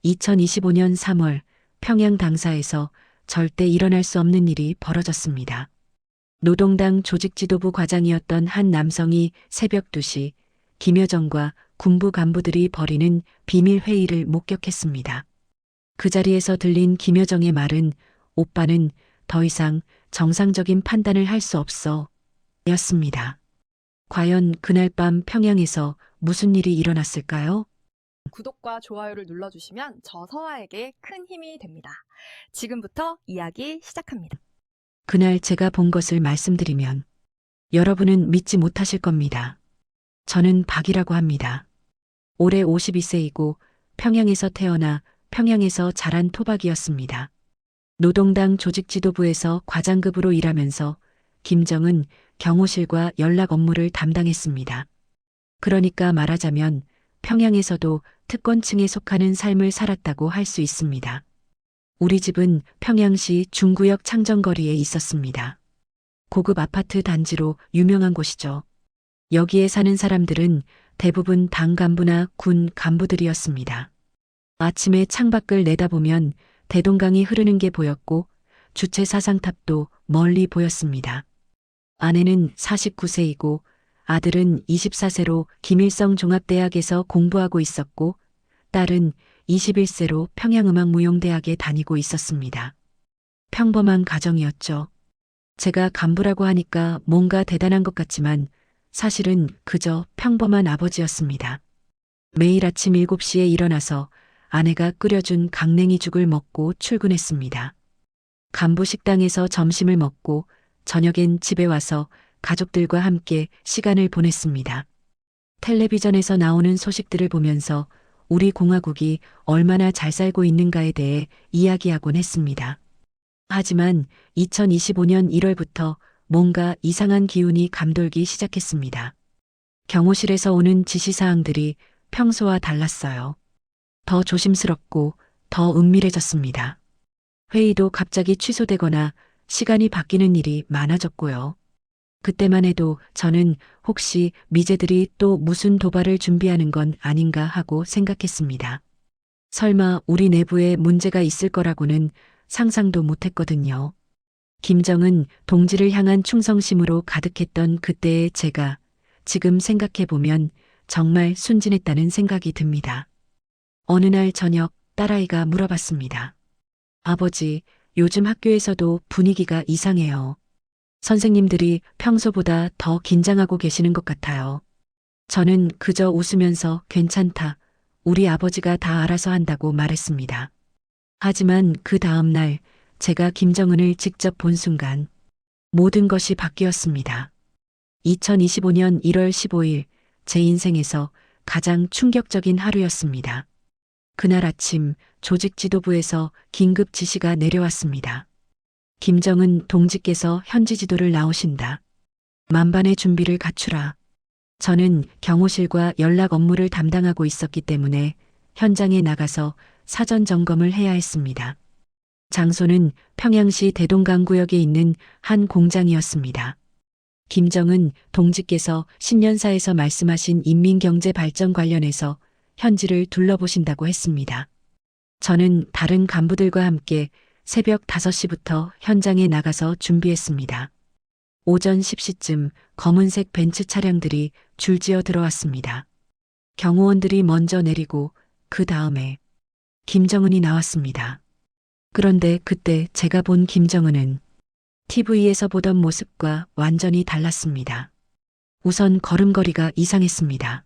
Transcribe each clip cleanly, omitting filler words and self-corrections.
2025년 3월 평양 당사에서 절대 일어날 수 없는 일이 벌어졌습니다. 노동당 조직지도부 과장이었던 한 남성이 새벽 2시 김여정과 군부 간부들이 벌이는 비밀 회의를 목격했습니다. 그 자리에서 들린 김여정의 말은 오빠는 더 이상 정상적인 판단을 할 수 없어 였습니다. 과연 그날 밤 평양에서 무슨 일이 일어났을까요? 구독과 좋아요를 눌러주시면 저 서아에게 큰 힘이 됩니다. 지금부터 이야기 시작합니다. 그날 제가 본 것을 말씀드리면 여러분은 믿지 못하실 겁니다. 저는 박이라고 합니다. 올해 52세이고 평양에서 태어나 평양에서 자란 토박이었습니다. 노동당 조직지도부에서 과장급으로 일하면서 김정은 경호실과 연락 업무를 담당했습니다. 그러니까 말하자면 평양에서도 특권층에 속하는 삶을 살았다고 할 수 있습니다. 우리 집은 평양시 중구역 창정거리에 있었습니다. 고급 아파트 단지로 유명한 곳이죠. 여기에 사는 사람들은 대부분 당 간부나 군 간부들이었습니다. 아침에 창밖을 내다보면 대동강이 흐르는 게 보였고 주체 사상탑도 멀리 보였습니다. 아내는 49세이고 아들은 24세로 김일성 종합대학에서 공부하고 있었고 딸은 21세로 평양음악무용대학에 다니고 있었습니다. 평범한 가정이었죠. 제가 간부라고 하니까 뭔가 대단한 것 같지만 사실은 그저 평범한 아버지였습니다. 매일 아침 7시에 일어나서 아내가 끓여준 강냉이죽을 먹고 출근했습니다. 간부 식당에서 점심을 먹고 저녁엔 집에 와서 가족들과 함께 시간을 보냈습니다. 텔레비전에서 나오는 소식들을 보면서 우리 공화국이 얼마나 잘 살고 있는가에 대해 이야기하곤 했습니다. 하지만 2025년 1월부터 뭔가 이상한 기운이 감돌기 시작했습니다. 경호실에서 오는 지시사항들이 평소와 달랐어요. 더 조심스럽고 더 은밀해졌습니다. 회의도 갑자기 취소되거나 시간이 바뀌는 일이 많아졌고요. 그때만 해도 저는 혹시 미제들이 또 무슨 도발을 준비하는 건 아닌가 하고 생각했습니다. 설마 우리 내부에 문제가 있을 거라고는 상상도 못했거든요. 김정은 동지를 향한 충성심으로 가득했던 그때의 제가 지금 생각해보면 정말 순진했다는 생각이 듭니다. 어느 날 저녁 딸아이가 물어봤습니다. 아버지, 요즘 학교에서도 분위기가 이상해요. 선생님들이 평소보다 더 긴장하고 계시는 것 같아요. 저는 그저 웃으면서 괜찮다. 우리 아버지가 다 알아서 한다고 말했습니다. 하지만 그 다음 날 제가 김정은을 직접 본 순간 모든 것이 바뀌었습니다. 2025년 1월 15일 제 인생에서 가장 충격적인 하루였습니다. 그날 아침 조직 지도부에서 긴급 지시가 내려왔습니다. 김정은 동지께서 현지 지도를 나오신다. 만반의 준비를 갖추라. 저는 경호실과 연락 업무를 담당하고 있었기 때문에 현장에 나가서 사전 점검을 해야 했습니다. 장소는 평양시 대동강구역에 있는 한 공장이었습니다. 김정은 동지께서 신년사에서 말씀하신 인민경제발전 관련해서 현지를 둘러보신다고 했습니다. 저는 다른 간부들과 함께 새벽 5시부터 현장에 나가서 준비했습니다. 오전 10시쯤 검은색 벤츠 차량들이 줄지어 들어왔습니다. 경호원들이 먼저 내리고 그 다음에 김정은이 나왔습니다. 그런데 그때 제가 본 김정은은 TV에서 보던 모습과 완전히 달랐습니다. 우선 걸음걸이가 이상했습니다.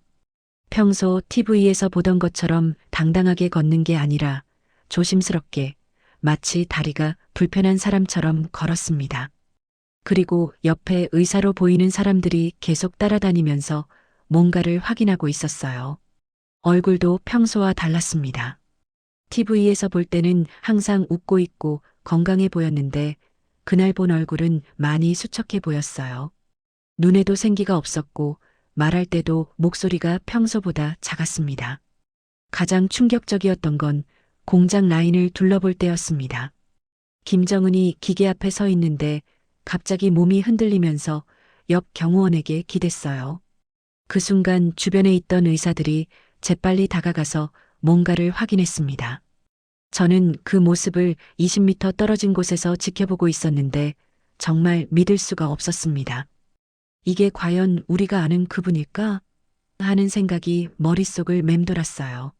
평소 TV에서 보던 것처럼 당당하게 걷는 게 아니라 조심스럽게 마치 다리가 불편한 사람처럼 걸었습니다. 그리고 옆에 의사로 보이는 사람들이 계속 따라다니면서 뭔가를 확인하고 있었어요. 얼굴도 평소와 달랐습니다. TV에서 볼 때는 항상 웃고 있고 건강해 보였는데 그날 본 얼굴은 많이 수척해 보였어요. 눈에도 생기가 없었고 말할 때도 목소리가 평소보다 작았습니다. 가장 충격적이었던 건 공장 라인을 둘러볼 때였습니다. 김정은이 기계 앞에 서 있는데 갑자기 몸이 흔들리면서 옆 경호원에게 기댔어요. 그 순간 주변에 있던 의사들이 재빨리 다가가서 뭔가를 확인했습니다. 저는 그 모습을 20m 떨어진 곳에서 지켜보고 있었는데 정말 믿을 수가 없었습니다. 이게 과연 우리가 아는 그분일까? 하는 생각이 머릿속을 맴돌았어요.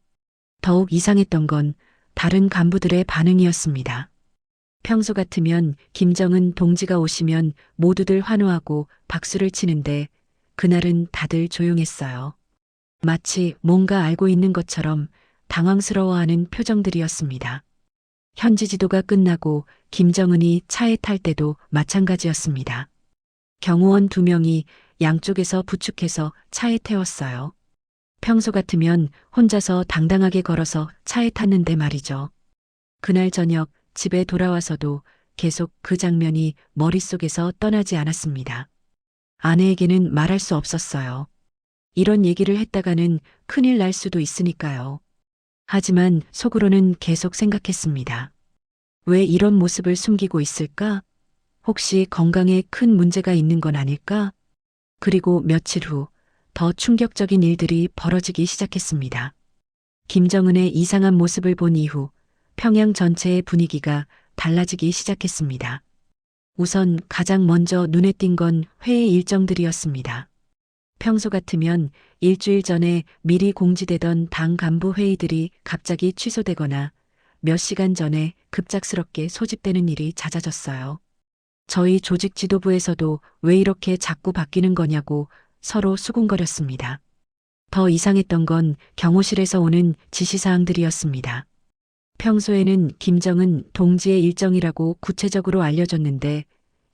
더욱 이상했던 건 다른 간부들의 반응이었습니다. 평소 같으면 김정은 동지가 오시면 모두들 환호하고 박수를 치는데 그날은 다들 조용했어요. 마치 뭔가 알고 있는 것처럼 당황스러워하는 표정들이었습니다. 현지 지도가 끝나고 김정은이 차에 탈 때도 마찬가지였습니다. 경호원 2명이 양쪽에서 부축해서 차에 태웠어요. 평소 같으면 혼자서 당당하게 걸어서 차에 탔는데 말이죠. 그날 저녁 집에 돌아와서도 계속 그 장면이 머릿속에서 떠나지 않았습니다. 아내에게는 말할 수 없었어요. 이런 얘기를 했다가는 큰일 날 수도 있으니까요. 하지만 속으로는 계속 생각했습니다. 왜 이런 모습을 숨기고 있을까? 혹시 건강에 큰 문제가 있는 건 아닐까? 그리고 며칠 후 더 충격적인 일들이 벌어지기 시작했습니다. 김정은의 이상한 모습을 본 이후 평양 전체의 분위기가 달라지기 시작했습니다. 우선 가장 먼저 눈에 띈 건 회의 일정들이었습니다. 평소 같으면 일주일 전에 미리 공지되던 당 간부 회의들이 갑자기 취소되거나 몇 시간 전에 급작스럽게 소집되는 일이 잦아졌어요. 저희 조직 지도부에서도 왜 이렇게 자꾸 바뀌는 거냐고 서로 수군거렸습니다. 더 이상했던 건 경호실에서 오는 지시사항들이었습니다. 평소에는 김정은 동지의 일정이라고 구체적으로 알려줬는데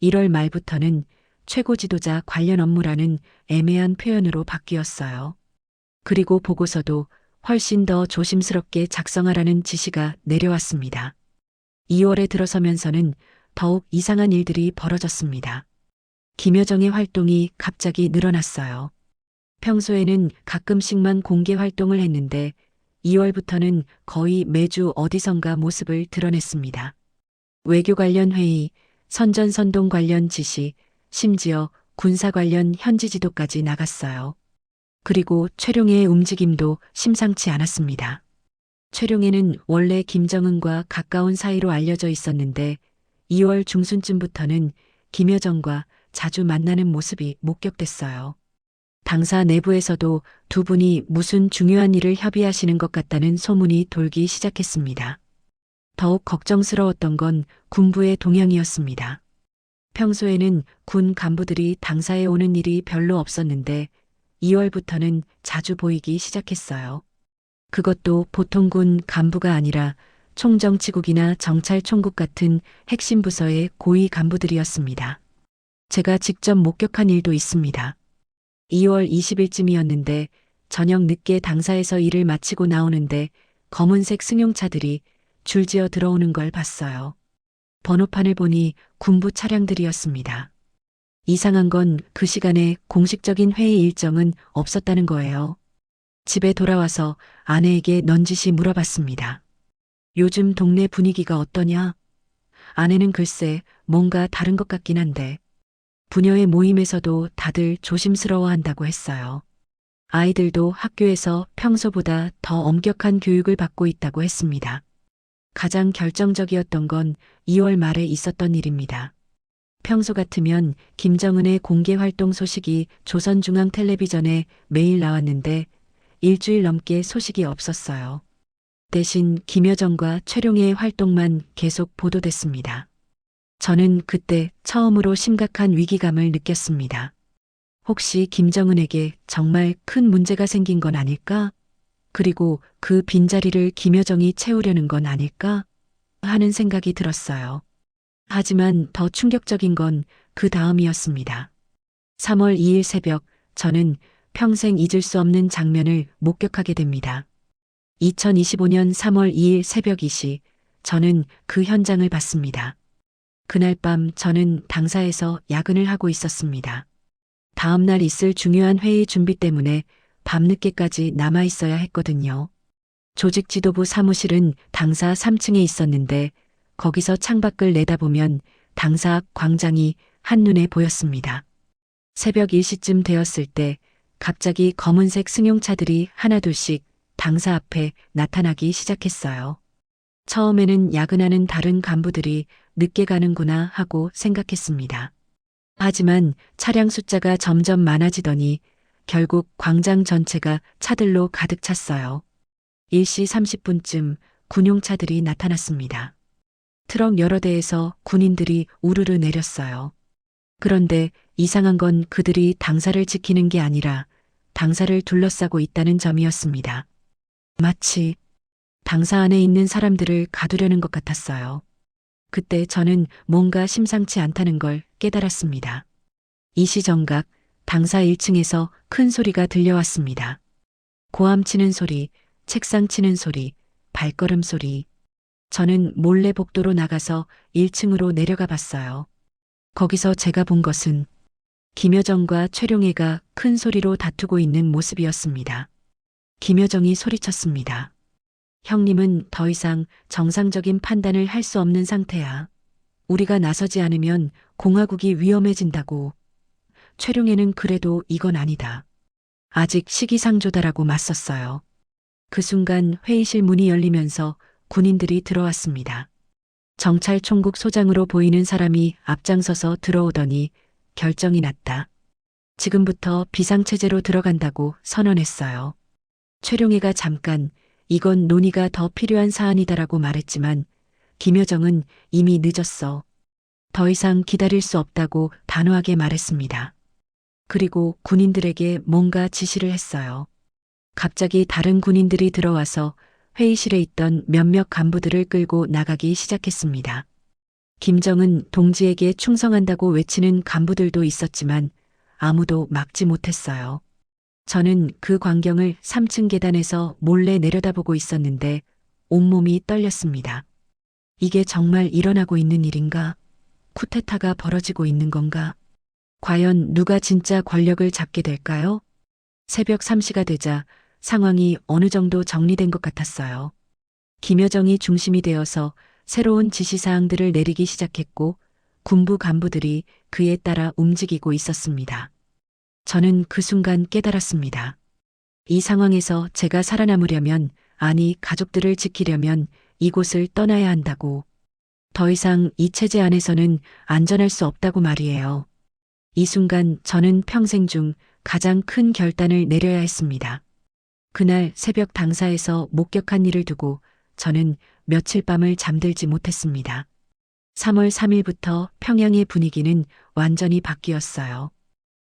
1월 말부터는 최고 지도자 관련 업무라는 애매한 표현으로 바뀌었어요. 그리고 보고서도 훨씬 더 조심스럽게 작성하라는 지시가 내려왔습니다. 2월에 들어서면서는 더욱 이상한 일들이 벌어졌습니다. 김여정의 활동이 갑자기 늘어났어요. 평소에는 가끔씩만 공개 활동을 했는데 2월부터는 거의 매주 어디선가 모습을 드러냈습니다. 외교 관련 회의, 선전선동 관련 지시, 심지어 군사 관련 현지 지도까지 나갔어요. 그리고 최룡해의 움직임도 심상치 않았습니다. 최룡해는 원래 김정은과 가까운 사이로 알려져 있었는데 2월 중순쯤부터는 김여정과 자주 만나는 모습이 목격됐어요. 당사 내부에서도 두 분이 무슨 중요한 일을 협의하시는 것 같다는 소문이 돌기 시작했습니다. 더욱 걱정스러웠던 건 군부의 동향이었습니다. 평소에는 군 간부들이 당사에 오는 일이 별로 없었는데 2월부터는 자주 보이기 시작했어요. 그것도 보통 군 간부가 아니라 총정치국이나 정찰총국 같은 핵심 부서의 고위 간부들이었습니다. 제가 직접 목격한 일도 있습니다. 2월 20일쯤이었는데 저녁 늦게 당사에서 일을 마치고 나오는데 검은색 승용차들이 줄지어 들어오는 걸 봤어요. 번호판을 보니 군부 차량들이었습니다. 이상한 건 그 시간에 공식적인 회의 일정은 없었다는 거예요. 집에 돌아와서 아내에게 넌지시 물어봤습니다. 요즘 동네 분위기가 어떠냐? 아내는 글쎄 뭔가 다른 것 같긴 한데 부녀의 모임에서도 다들 조심스러워한다고 했어요. 아이들도 학교에서 평소보다 더 엄격한 교육을 받고 있다고 했습니다. 가장 결정적이었던 건 2월 말에 있었던 일입니다. 평소 같으면 김정은의 공개 활동 소식이 조선중앙텔레비전에 매일 나왔는데 일주일 넘게 소식이 없었어요. 대신 김여정과 최룡해의 활동만 계속 보도됐습니다. 저는 그때 처음으로 심각한 위기감을 느꼈습니다. 혹시 김정은에게 정말 큰 문제가 생긴 건 아닐까? 그리고 그 빈자리를 김여정이 채우려는 건 아닐까? 하는 생각이 들었어요. 하지만 더 충격적인 건 그 다음이었습니다. 3월 2일 새벽 저는 평생 잊을 수 없는 장면을 목격하게 됩니다. 2025년 3월 2일 새벽 2시 저는 그 현장을 봤습니다. 그날 밤 저는 당사에서 야근을 하고 있었습니다. 다음 날 있을 중요한 회의 준비 때문에 밤늦게까지 남아 있어야 했거든요. 조직 지도부 사무실은 당사 3층에 있었는데 거기서 창밖을 내다보면 당사 앞 광장이 한눈에 보였습니다. 새벽 1시쯤 되었을 때 갑자기 검은색 승용차들이 하나둘씩 당사 앞에 나타나기 시작했어요. 처음에는 야근하는 다른 간부들이 늦게 가는구나 하고 생각했습니다. 하지만 차량 숫자가 점점 많아지더니 결국 광장 전체가 차들로 가득 찼어요. 1시 30분쯤 군용차들이 나타났습니다. 트럭 여러 대에서 군인들이 우르르 내렸어요. 그런데 이상한 건 그들이 당사를 지키는 게 아니라 당사를 둘러싸고 있다는 점이었습니다. 마치 당사 안에 있는 사람들을 가두려는 것 같았어요. 그때 저는 뭔가 심상치 않다는 걸 깨달았습니다. 이 시정각 당사 1층에서 큰 소리가 들려왔습니다. 고함 치는 소리, 책상 치는 소리, 발걸음 소리. 저는 몰래 복도로 나가서 1층으로 내려가 봤어요. 거기서 제가 본 것은 김여정과 최룡해가 큰 소리로 다투고 있는 모습이었습니다. 김여정이 소리쳤습니다. 형님은 더 이상 정상적인 판단을 할 수 없는 상태야. 우리가 나서지 않으면 공화국이 위험해진다고. 최룡해는 그래도 이건 아니다. 아직 시기상조다라고 맞섰어요. 그 순간 회의실 문이 열리면서 군인들이 들어왔습니다. 정찰 총국 소장으로 보이는 사람이 앞장서서 들어오더니 결정이 났다. 지금부터 비상체제로 들어간다고 선언했어요. 최룡해가 잠깐 이건 논의가 더 필요한 사안이다라고 말했지만 김여정은 이미 늦었어. 더 이상 기다릴 수 없다고 단호하게 말했습니다. 그리고 군인들에게 뭔가 지시를 했어요. 갑자기 다른 군인들이 들어와서 회의실에 있던 몇몇 간부들을 끌고 나가기 시작했습니다. 김정은 동지에게 충성한다고 외치는 간부들도 있었지만 아무도 막지 못했어요. 저는 그 광경을 3층 계단에서 몰래 내려다보고 있었는데 온몸이 떨렸습니다. 이게 정말 일어나고 있는 일인가? 쿠데타가 벌어지고 있는 건가? 과연 누가 진짜 권력을 잡게 될까요? 새벽 3시가 되자 상황이 어느 정도 정리된 것 같았어요. 김여정이 중심이 되어서 새로운 지시사항들을 내리기 시작했고 군부 간부들이 그에 따라 움직이고 있었습니다. 저는 그 순간 깨달았습니다. 이 상황에서 제가 살아남으려면, 아니 가족들을 지키려면 이곳을 떠나야 한다고. 더 이상 이 체제 안에서는 안전할 수 없다고 말이에요. 이 순간 저는 평생 중 가장 큰 결단을 내려야 했습니다. 그날 새벽 당사에서 목격한 일을 두고 저는 며칠 밤을 잠들지 못했습니다. 3월 3일부터 평양의 분위기는 완전히 바뀌었어요.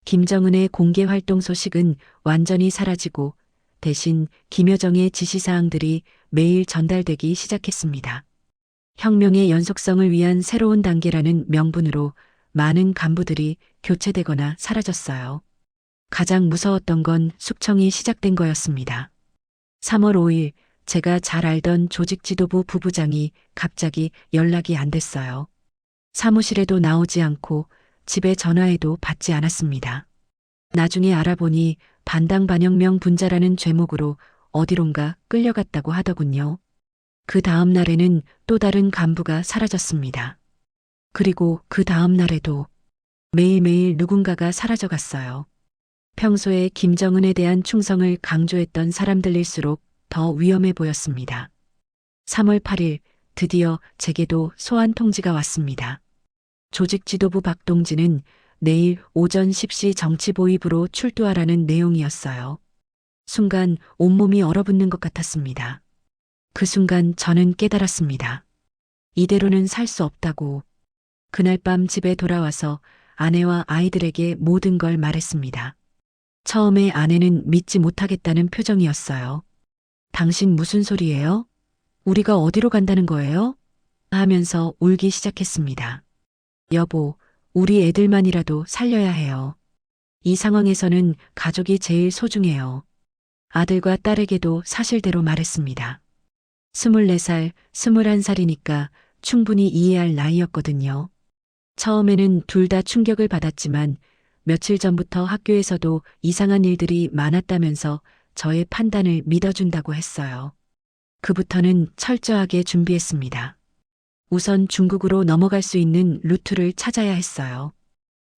김정은의 공개 활동 소식은 완전히 사라지고 대신 김여정의 지시사항들이 매일 전달되기 시작했습니다. 혁명의 연속성을 위한 새로운 단계라는 명분으로 많은 간부들이 교체되거나 사라졌어요. 가장 무서웠던 건 숙청이 시작된 거였습니다. 3월 5일 제가 잘 알던 조직지도부 부부장이 갑자기 연락이 안 됐어요. 사무실에도 나오지 않고 집에 전화해도 받지 않았습니다. 나중에 알아보니 반당반혁명 분자라는 죄목으로 어디론가 끌려갔다고 하더군요. 그 다음 날에는 또 다른 간부가 사라졌습니다. 그리고 그 다음 날에도 매일매일 누군가가 사라져갔어요. 평소에 김정은에 대한 충성을 강조했던 사람들일수록 더 위험해 보였습니다. 3월 8일 드디어 제게도 소환 통지가 왔습니다. 조직 지도부 박동진은 내일 오전 10시 정치보위부로 출두하라는 내용이었어요. 순간 온몸이 얼어붙는 것 같았습니다. 그 순간 저는 깨달았습니다. 이대로는 살 수 없다고. 그날 밤 집에 돌아와서 아내와 아이들에게 모든 걸 말했습니다. 처음에 아내는 믿지 못하겠다는 표정이었어요. 당신 무슨 소리예요? 우리가 어디로 간다는 거예요? 하면서 울기 시작했습니다. 여보, 우리 애들만이라도 살려야 해요. 이 상황에서는 가족이 제일 소중해요. 아들과 딸에게도 사실대로 말했습니다. 24살, 21살이니까 충분히 이해할 나이였거든요. 처음에는 둘 다 충격을 받았지만 며칠 전부터 학교에서도 이상한 일들이 많았다면서 저의 판단을 믿어준다고 했어요. 그부터는 철저하게 준비했습니다. 우선 중국으로 넘어갈 수 있는 루트를 찾아야 했어요.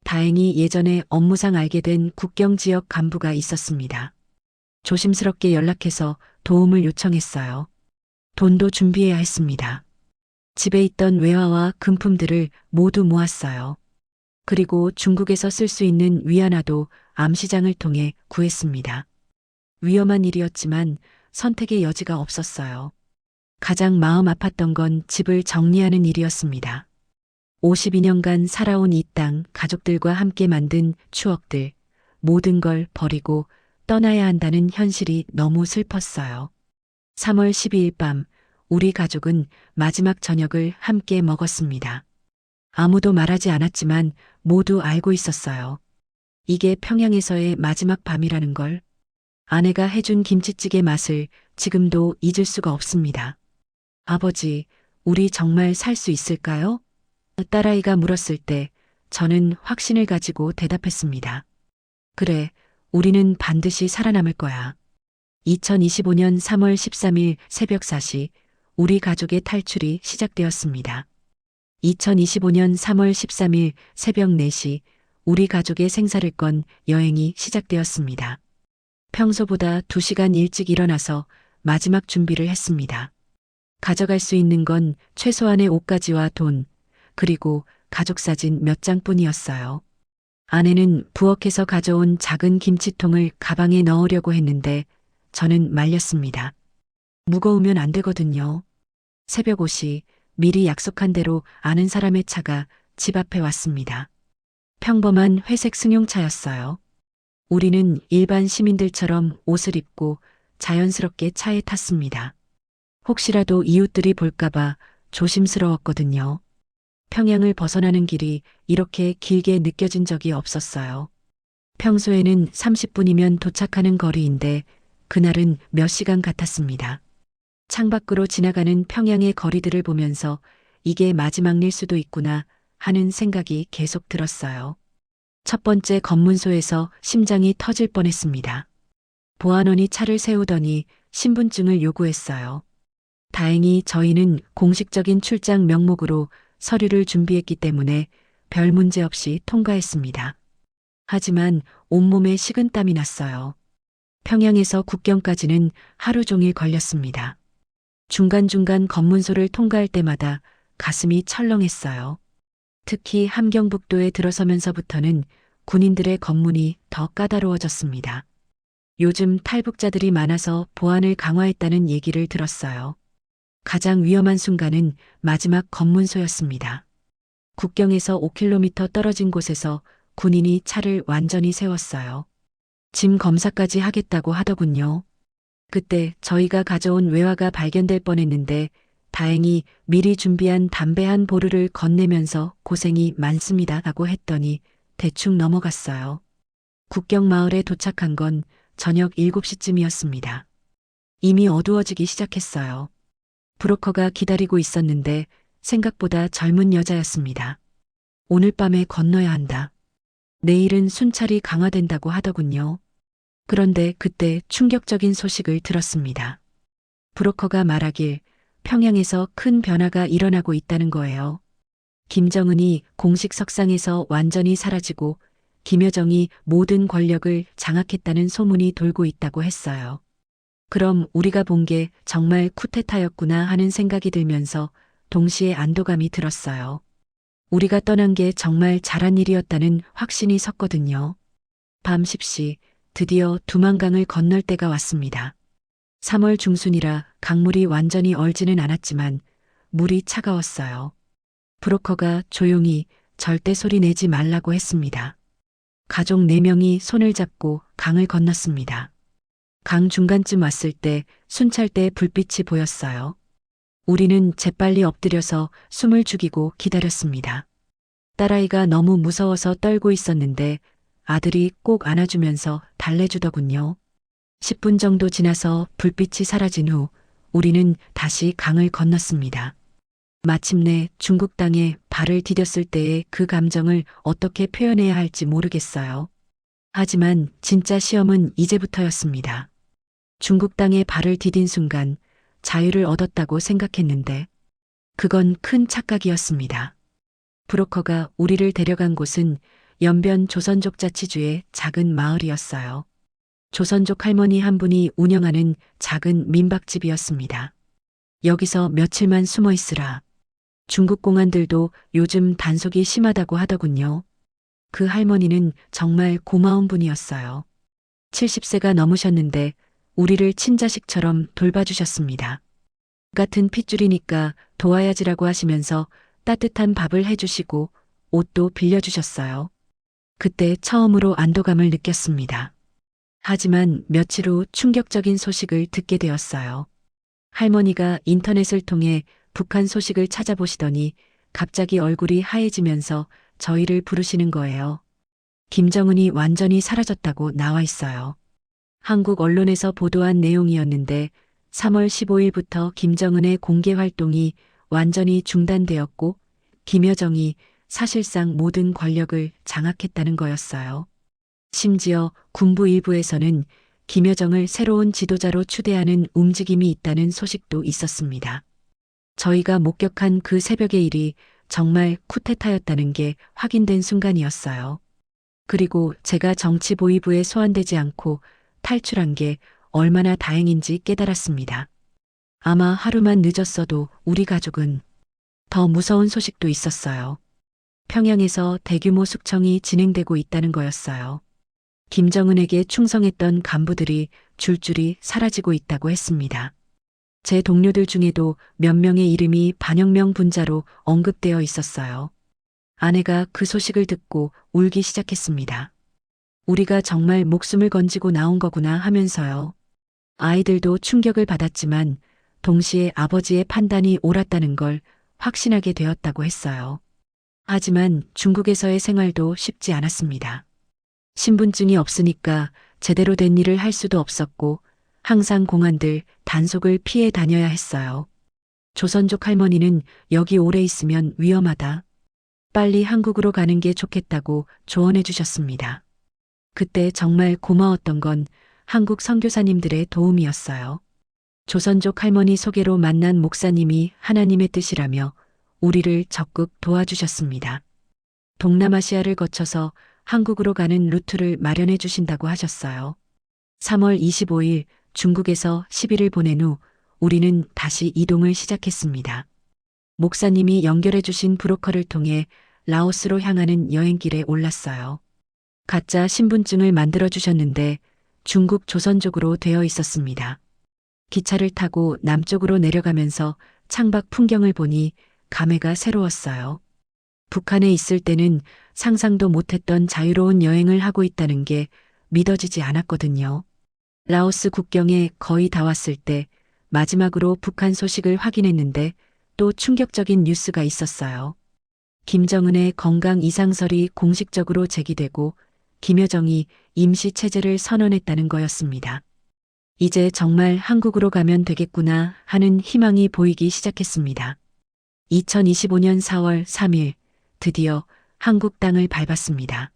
다행히 예전에 업무상 알게 된 국경 지역 간부가 있었습니다. 조심스럽게 연락해서 도움을 요청했어요. 돈도 준비해야 했습니다. 집에 있던 외화와 금품들을 모두 모았어요. 그리고 중국에서 쓸 수 있는 위안화도 암시장을 통해 구했습니다. 위험한 일이었지만 선택의 여지가 없었어요. 가장 마음 아팠던 건 집을 정리하는 일이었습니다. 52년간 살아온 이 땅, 가족들과 함께 만든 추억들, 모든 걸 버리고 떠나야 한다는 현실이 너무 슬펐어요. 3월 12일 밤, 우리 가족은 마지막 저녁을 함께 먹었습니다. 아무도 말하지 않았지만 모두 알고 있었어요. 이게 평양에서의 마지막 밤이라는 걸. 아내가 해준 김치찌개 맛을 지금도 잊을 수가 없습니다. 아버지, 우리 정말 살 수 있을까요? 딸아이가 물었을 때 저는 확신을 가지고 대답했습니다. 그래, 우리는 반드시 살아남을 거야. 2025년 3월 13일 새벽 4시, 우리 가족의 탈출이 시작되었습니다. 2025년 3월 13일 새벽 4시, 우리 가족의 생사를 건 여행이 시작되었습니다. 평소보다 2시간 일찍 일어나서 마지막 준비를 했습니다. 가져갈 수 있는 건 최소한의 옷가지와 돈, 그리고 가족사진 몇 장뿐이었어요. 아내는 부엌에서 가져온 작은 김치통을 가방에 넣으려고 했는데 저는 말렸습니다. 무거우면 안 되거든요. 새벽 5시 미리 약속한 대로 아는 사람의 차가 집 앞에 왔습니다. 평범한 회색 승용차였어요. 우리는 일반 시민들처럼 옷을 입고 자연스럽게 차에 탔습니다. 혹시라도 이웃들이 볼까봐 조심스러웠거든요. 평양을 벗어나는 길이 이렇게 길게 느껴진 적이 없었어요. 평소에는 30분이면 도착하는 거리인데 그날은 몇 시간 같았습니다. 창밖으로 지나가는 평양의 거리들을 보면서 이게 마지막일 수도 있구나 하는 생각이 계속 들었어요. 첫 번째 검문소에서 심장이 터질 뻔했습니다. 보안원이 차를 세우더니 신분증을 요구했어요. 다행히 저희는 공식적인 출장 명목으로 서류를 준비했기 때문에 별 문제 없이 통과했습니다. 하지만 온몸에 식은땀이 났어요. 평양에서 국경까지는 하루 종일 걸렸습니다. 중간중간 검문소를 통과할 때마다 가슴이 철렁했어요. 특히 함경북도에 들어서면서부터는 군인들의 검문이 더 까다로워졌습니다. 요즘 탈북자들이 많아서 보안을 강화했다는 얘기를 들었어요. 가장 위험한 순간은 마지막 검문소였습니다. 국경에서 5km 떨어진 곳에서 군인이 차를 완전히 세웠어요. 짐 검사까지 하겠다고 하더군요. 그때 저희가 가져온 외화가 발견될 뻔했는데 다행히 미리 준비한 담배 한 보루를 건네면서 고생이 많습니다 라고 했더니 대충 넘어갔어요. 국경 마을에 도착한 건 저녁 7시쯤이었습니다. 이미 어두워지기 시작했어요. 브로커가 기다리고 있었는데 생각보다 젊은 여자였습니다. 오늘 밤에 건너야 한다. 내일은 순찰이 강화된다고 하더군요. 그런데 그때 충격적인 소식을 들었습니다. 브로커가 말하길 평양에서 큰 변화가 일어나고 있다는 거예요. 김정은이 공식 석상에서 완전히 사라지고 김여정이 모든 권력을 장악했다는 소문이 돌고 있다고 했어요. 그럼 우리가 본 게 정말 쿠데타였구나 하는 생각이 들면서 동시에 안도감이 들었어요. 우리가 떠난 게 정말 잘한 일이었다는 확신이 섰거든요. 밤 10시 드디어 두만강을 건널 때가 왔습니다. 3월 중순이라 강물이 완전히 얼지는 않았지만 물이 차가웠어요. 브로커가 조용히 절대 소리 내지 말라고 했습니다. 가족 4명이 손을 잡고 강을 건넜습니다. 강 중간쯤 왔을 때 순찰대 불빛이 보였어요. 우리는 재빨리 엎드려서 숨을 죽이고 기다렸습니다. 딸아이가 너무 무서워서 떨고 있었는데 아들이 꼭 안아주면서 달래주더군요. 10분 정도 지나서 불빛이 사라진 후 우리는 다시 강을 건넜습니다. 마침내 중국 땅에 발을 디뎠을 때의 그 감정을 어떻게 표현해야 할지 모르겠어요. 하지만 진짜 시험은 이제부터였습니다. 중국 땅에 발을 디딘 순간 자유를 얻었다고 생각했는데 그건 큰 착각이었습니다. 브로커가 우리를 데려간 곳은 연변 조선족 자치주의 작은 마을이었어요. 조선족 할머니 한 분이 운영하는 작은 민박집이었습니다. 여기서 며칠만 숨어 있으라. 중국 공안들도 요즘 단속이 심하다고 하더군요. 그 할머니는 정말 고마운 분이었어요. 70세가 넘으셨는데 우리를 친자식처럼 돌봐주셨습니다. 같은 핏줄이니까 도와야지라고 하시면서 따뜻한 밥을 해주시고 옷도 빌려주셨어요. 그때 처음으로 안도감을 느꼈습니다. 하지만 며칠 후 충격적인 소식을 듣게 되었어요. 할머니가 인터넷을 통해 북한 소식을 찾아보시더니 갑자기 얼굴이 하얘지면서 저희를 부르시는 거예요. 김정은이 완전히 사라졌다고 나와 있어요. 한국 언론에서 보도한 내용이었는데 3월 15일부터 김정은의 공개 활동이 완전히 중단되었고 김여정이 사실상 모든 권력을 장악했다는 거였어요. 심지어 군부 일부에서는 김여정을 새로운 지도자로 추대하는 움직임이 있다는 소식도 있었습니다. 저희가 목격한 그 새벽의 일이 정말 쿠데타였다는 게 확인된 순간이었어요. 그리고 제가 정치보위부에 소환되지 않고 탈출한 게 얼마나 다행인지 깨달았습니다. 아마 하루만 늦었어도 우리 가족은 더 무서운 소식도 있었어요. 평양에서 대규모 숙청이 진행되고 있다는 거였어요. 김정은에게 충성했던 간부들이 줄줄이 사라지고 있다고 했습니다. 제 동료들 중에도 몇 명의 이름이 반영명 분자로 언급되어 있었어요. 아내가 그 소식을 듣고 울기 시작했습니다. 우리가 정말 목숨을 건지고 나온 거구나 하면서요. 아이들도 충격을 받았지만 동시에 아버지의 판단이 옳았다는 걸 확신하게 되었다고 했어요. 하지만 중국에서의 생활도 쉽지 않았습니다. 신분증이 없으니까 제대로 된 일을 할 수도 없었고 항상 공안들 단속을 피해 다녀야 했어요. 조선족 할머니는 여기 오래 있으면 위험하다. 빨리 한국으로 가는 게 좋겠다고 조언해 주셨습니다. 그때 정말 고마웠던 건 한국 선교사님들의 도움이었어요. 조선족 할머니 소개로 만난 목사님이 하나님의 뜻이라며 우리를 적극 도와주셨습니다. 동남아시아를 거쳐서 한국으로 가는 루트를 마련해 주신다고 하셨어요. 3월 25일 중국에서 10일을 보낸 후 우리는 다시 이동을 시작했습니다. 목사님이 연결해 주신 브로커를 통해 라오스로 향하는 여행길에 올랐어요. 가짜 신분증을 만들어 주셨는데 중국 조선족으로 되어 있었습니다. 기차를 타고 남쪽으로 내려가면서 창밖 풍경을 보니 감회가 새로웠어요. 북한에 있을 때는 상상도 못했던 자유로운 여행을 하고 있다는 게 믿어지지 않았거든요. 라오스 국경에 거의 다 왔을 때 마지막으로 북한 소식을 확인했는데 또 충격적인 뉴스가 있었어요. 김정은의 건강 이상설이 공식적으로 제기되고 김여정이 임시체제를 선언했다는 거였습니다. 이제 정말 한국으로 가면 되겠구나 하는 희망이 보이기 시작했습니다. 2025년 4월 3일 드디어 한국 땅을 밟았습니다.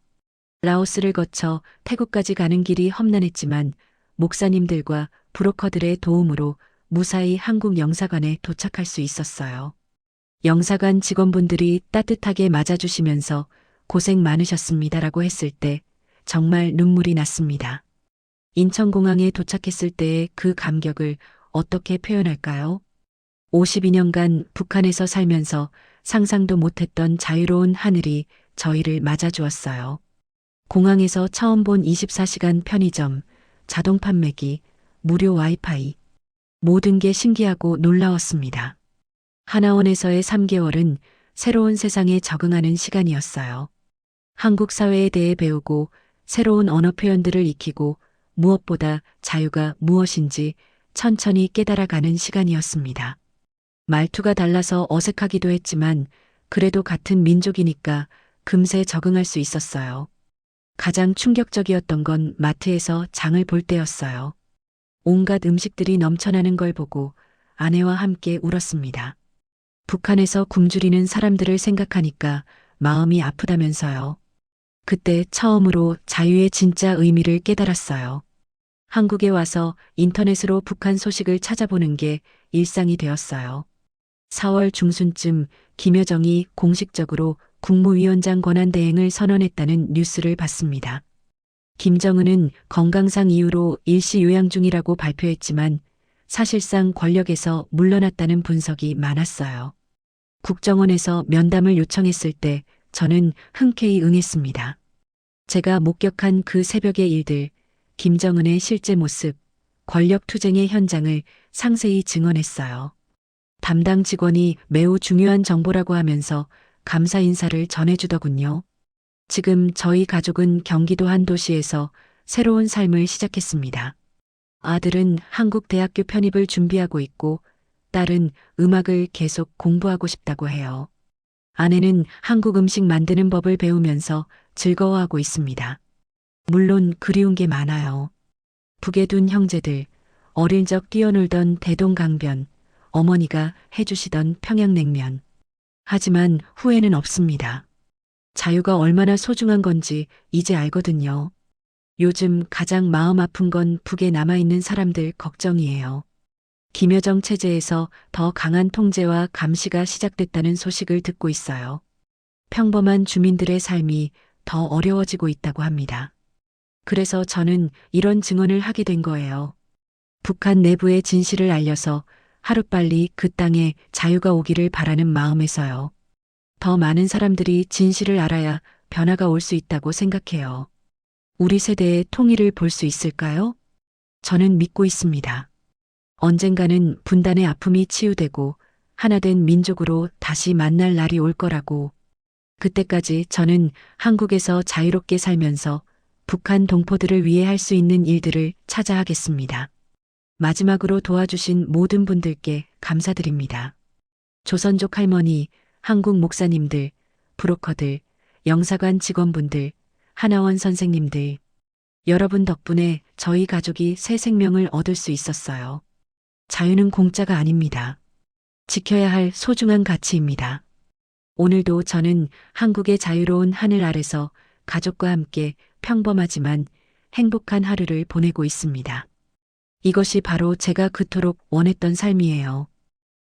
라오스를 거쳐 태국까지 가는 길이 험난했지만 목사님들과 브로커들의 도움으로 무사히 한국 영사관에 도착할 수 있었어요. 영사관 직원분들이 따뜻하게 맞아주시면서 고생 많으셨습니다라고 했을 때 정말 눈물이 났습니다. 인천공항에 도착했을 때의 그 감격을 어떻게 표현할까요? 52년간 북한에서 살면서 상상도 못했던 자유로운 하늘이 저희를 맞아주었어요. 공항에서 처음 본 24시간 편의점, 자동 판매기, 무료 와이파이. 모든 게 신기하고 놀라웠습니다. 하나원에서의 3개월은 새로운 세상에 적응하는 시간이었어요. 한국 사회에 대해 배우고 새로운 언어 표현들을 익히고 무엇보다 자유가 무엇인지 천천히 깨달아가는 시간이었습니다. 말투가 달라서 어색하기도 했지만 그래도 같은 민족이니까 금세 적응할 수 있었어요. 가장 충격적이었던 건 마트에서 장을 볼 때였어요. 온갖 음식들이 넘쳐나는 걸 보고 아내와 함께 울었습니다. 북한에서 굶주리는 사람들을 생각하니까 마음이 아프다면서요. 그때 처음으로 자유의 진짜 의미를 깨달았어요. 한국에 와서 인터넷으로 북한 소식을 찾아보는 게 일상이 되었어요. 4월 중순쯤 김여정이 공식적으로 국무위원장 권한대행을 선언했다는 뉴스를 봤습니다. 김정은은 건강상 이유로 일시 요양 중이라고 발표했지만 사실상 권력에서 물러났다는 분석이 많았어요. 국정원에서 면담을 요청했을 때 저는 흔쾌히 응했습니다. 제가 목격한 그 새벽의 일들, 김정은의 실제 모습, 권력 투쟁의 현장을 상세히 증언했어요. 담당 직원이 매우 중요한 정보라고 하면서 감사 인사를 전해주더군요. 지금 저희 가족은 경기도 한 도시에서 새로운 삶을 시작했습니다. 아들은 한국 대학교 편입을 준비하고 있고, 딸은 음악을 계속 공부하고 싶다고 해요. 아내는 한국 음식 만드는 법을 배우면서 즐거워하고 있습니다. 물론 그리운 게 많아요. 북에 둔 형제들, 어릴 적 뛰어놀던 대동강변, 어머니가 해주시던 평양냉면. 하지만 후회는 없습니다. 자유가 얼마나 소중한 건지 이제 알거든요. 요즘 가장 마음 아픈 건 북에 남아있는 사람들 걱정이에요. 김여정 체제에서 더 강한 통제와 감시가 시작됐다는 소식을 듣고 있어요. 평범한 주민들의 삶이 더 어려워지고 있다고 합니다. 그래서 저는 이런 증언을 하게 된 거예요. 북한 내부의 진실을 알려서 하루빨리 그 땅에 자유가 오기를 바라는 마음에서요. 더 많은 사람들이 진실을 알아야 변화가 올 수 있다고 생각해요. 우리 세대의 통일을 볼 수 있을까요? 저는 믿고 있습니다. 언젠가는 분단의 아픔이 치유되고 하나된 민족으로 다시 만날 날이 올 거라고. 그때까지 저는 한국에서 자유롭게 살면서 북한 동포들을 위해 할 수 있는 일들을 찾아 하겠습니다. 마지막으로 도와주신 모든 분들께 감사드립니다. 조선족 할머니, 한국 목사님들, 브로커들, 영사관 직원분들, 하나원 선생님들, 여러분 덕분에 저희 가족이 새 생명을 얻을 수 있었어요. 자유는 공짜가 아닙니다. 지켜야 할 소중한 가치입니다. 오늘도 저는 한국의 자유로운 하늘 아래서 가족과 함께 평범하지만 행복한 하루를 보내고 있습니다. 이것이 바로 제가 그토록 원했던 삶이에요.